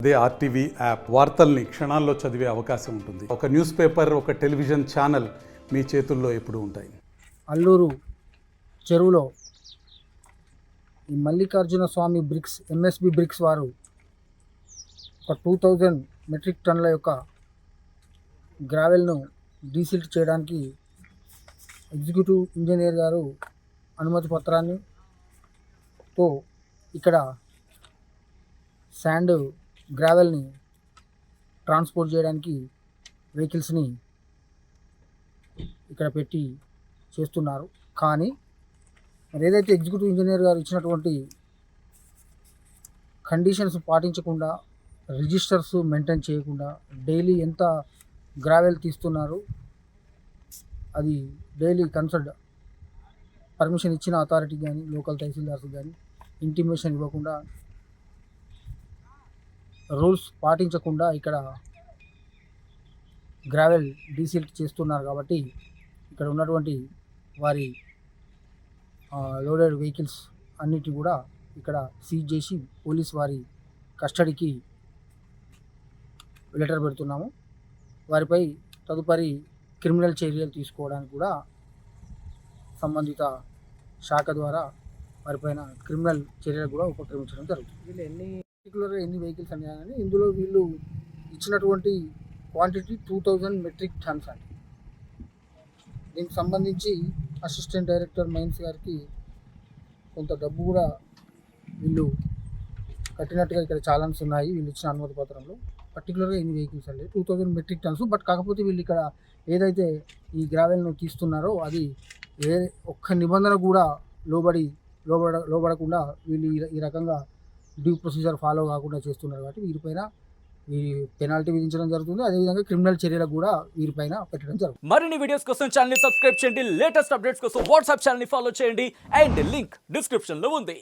అదే RTV app వార్తల్ని క్షణాల్లో చదివే అవకాశం ఉంటుంది. ఒక న్యూస్ పేపర్, ఒక టెలివిజన్ ఛానల్ మీ చేతుల్లో ఎప్పుడూ ఉంటాయి. అల్లూరు చెరువులో ఈ మల్లికార్జున స్వామి బ్రిక్స్ ఎంఎస్బి బ్రిక్స్ వారు ఒక 2000 మెట్రిక్ టన్నుల యొక్క గ్రావెల్ను డీసిల్ట్ చేయడానికి ఎగ్జిక్యూటివ్ ఇంజనీర్ గారు అనుమతి పత్రాన్ని తో ఇక్కడ శాండ్ గ్రావెల్ని ట్రాన్స్పోర్ట్ చేయడానికి వెహికల్స్ని ఇక్కడ పెట్టి చేస్తున్నారు. కానీ మరి ఏదైతే ఎగ్జిక్యూటివ్ ఇంజనీర్ గారు ఇచ్చినటువంటి కండిషన్స్ పాటించకుండా, రిజిస్టర్స్ మెయింటైన్ చేయకుండా డైలీ ఎంత గ్రావెల్ తీస్తున్నారు, అది డైలీ కన్సల్ట్ పర్మిషన్ ఇచ్చిన అథారిటీ కానీ లోకల్ తహసీల్దార్స్ కానీ ఇంటిమేషన్ ఇవ్వకుండా, రూల్స్ పాటించకుండా ఇక్కడ గ్రావెల్ డీసిల్ట్ చేస్తున్నారు. కాబట్టి ఇక్కడ ఉన్నటువంటి వారి లోడెడ్ వెహికల్స్ అన్నిటి కూడా ఇక్కడ సీజ్ చేసి పోలీస్ వారి కస్టడీకి లెటర్ పెడుతున్నాము. వారిపై తదుపరి క్రిమినల్ చర్యలు తీసుకోవడానికి కూడా సంబంధిత శాఖ ద్వారా వారిపైన క్రిమినల్ చర్యలు కూడా ఉపక్రమించడం జరుగుతుంది. వీళ్ళు పర్టికులర్గా ఎన్ని వెహికల్స్ అన్నాయని ఇందులో వీళ్ళు ఇచ్చినటువంటి క్వాంటిటీ 2000 మెట్రిక్ టన్స్ అండి. దీనికి సంబంధించి అసిస్టెంట్ డైరెక్టర్ మైన్స్ గారికి కొంత డబ్బు కూడా వీళ్ళు కట్టినట్టుగా ఇక్కడ చాలాన్స్ ఉన్నాయి వీళ్ళు ఇచ్చిన అనుమతి పత్రంలో. పర్టికులర్గా ఎన్ని వెహికల్స్ అండి 2000 మెట్రిక్ టన్స్. బట్ కాకపోతే వీళ్ళు ఇక్కడ ఏదైతే ఈ గ్రావెల్ను తీస్తున్నారో అది ఒక్క నిబంధన కూడా లోబడకుండా వీళ్ళు ఈ రకంగా డ్యూ ప్రొసీజర్ ఫాలో కాకుండా చేస్తున్నారు. కాబట్టి వీరిపైన ఈ పెనాల్టీ విధించడం జరుగుతుంది. అదేవిధంగా క్రిమినల్ చర్యలకు కూడా వీరిపైన పెట్టడం జరుగుతుంది. మరిన్ని వీడియోస్ కోసం ఛానల్ ని సబ్స్క్రైబ్ చేయండి. లేటెస్ట్ అప్డేట్స్ కోసం వాట్సాప్ ఛానల్ ని ఫాలో చేయండి. అండ్ లింక్ డిస్క్రిప్షన్ లో ఉంది.